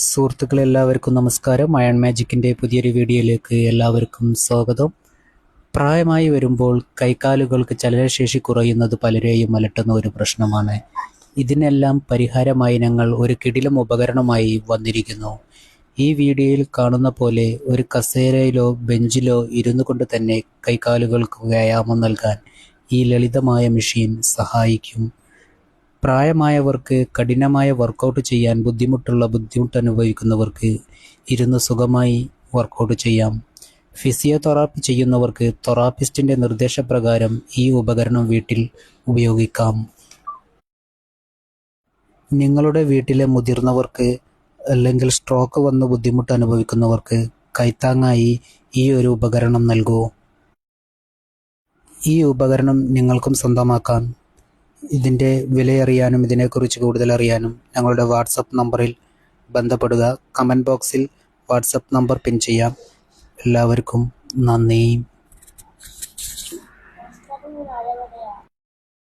സുഹൃത്തുക്കളെ എല്ലാവർക്കും നമസ്കാരം. അയൺ മാജിക്കിൻ്റെ പുതിയൊരു വീഡിയോയിലേക്ക് എല്ലാവർക്കും സ്വാഗതം. പ്രായമായി വരുമ്പോൾ കൈകാലുകൾക്ക് ചലനശേഷി കുറയുന്നത് പലരെയും അലട്ടുന്ന ഒരു പ്രശ്നമാണ്. ഇതിനെല്ലാം പരിഹാരമായി ഞങ്ങൾ ഒരു കിടിലം ഉപകരണമായി വന്നിരിക്കുന്നു. ഈ വീഡിയോയിൽ കാണുന്ന പോലെ ഒരു കസേരയിലോ ബെഞ്ചിലോ ഇരുന്നു കൊണ്ട് തന്നെ കൈകാലുകൾക്ക് വ്യായാമം നൽകാൻ ഈ ലളിതമായ മെഷീൻ സഹായിക്കും. പ്രായമായവർക്ക് കഠിനമായ വർക്കൗട്ട് ചെയ്യാൻ ബുദ്ധിമുട്ടനുഭവിക്കുന്നവർക്ക് ഇരുന്ന് സുഖമായി വർക്കൗട്ട് ചെയ്യാം. ഫിസിയോതെറാപ്പി ചെയ്യുന്നവർക്ക് തെറാപ്പിസ്റ്റിൻ്റെ നിർദ്ദേശപ്രകാരം ഈ ഉപകരണം വീട്ടിൽ ഉപയോഗിക്കാം. നിങ്ങളുടെ വീട്ടിലെ മുതിർന്നവർക്ക് അല്ലെങ്കിൽ സ്ട്രോക്ക് വന്ന് ബുദ്ധിമുട്ട് അനുഭവിക്കുന്നവർക്ക് കൈത്താങ്ങായി ഈ ഒരു ഉപകരണം നൽകൂ. ഈ ഉപകരണം നിങ്ങൾക്കും സ്വന്തമാക്കാം. ഇതിൻ്റെ വിലയറിയാനും ഇതിനെക്കുറിച്ച് കൂടുതൽ അറിയാനും ഞങ്ങളുടെ വാട്സപ്പ് നമ്പറിൽ ബന്ധപ്പെടുക. കമൻറ്റ് ബോക്സിൽ വാട്സപ്പ് നമ്പർ പിൻ ചെയ്യാം. എല്ലാവർക്കും നന്ദി.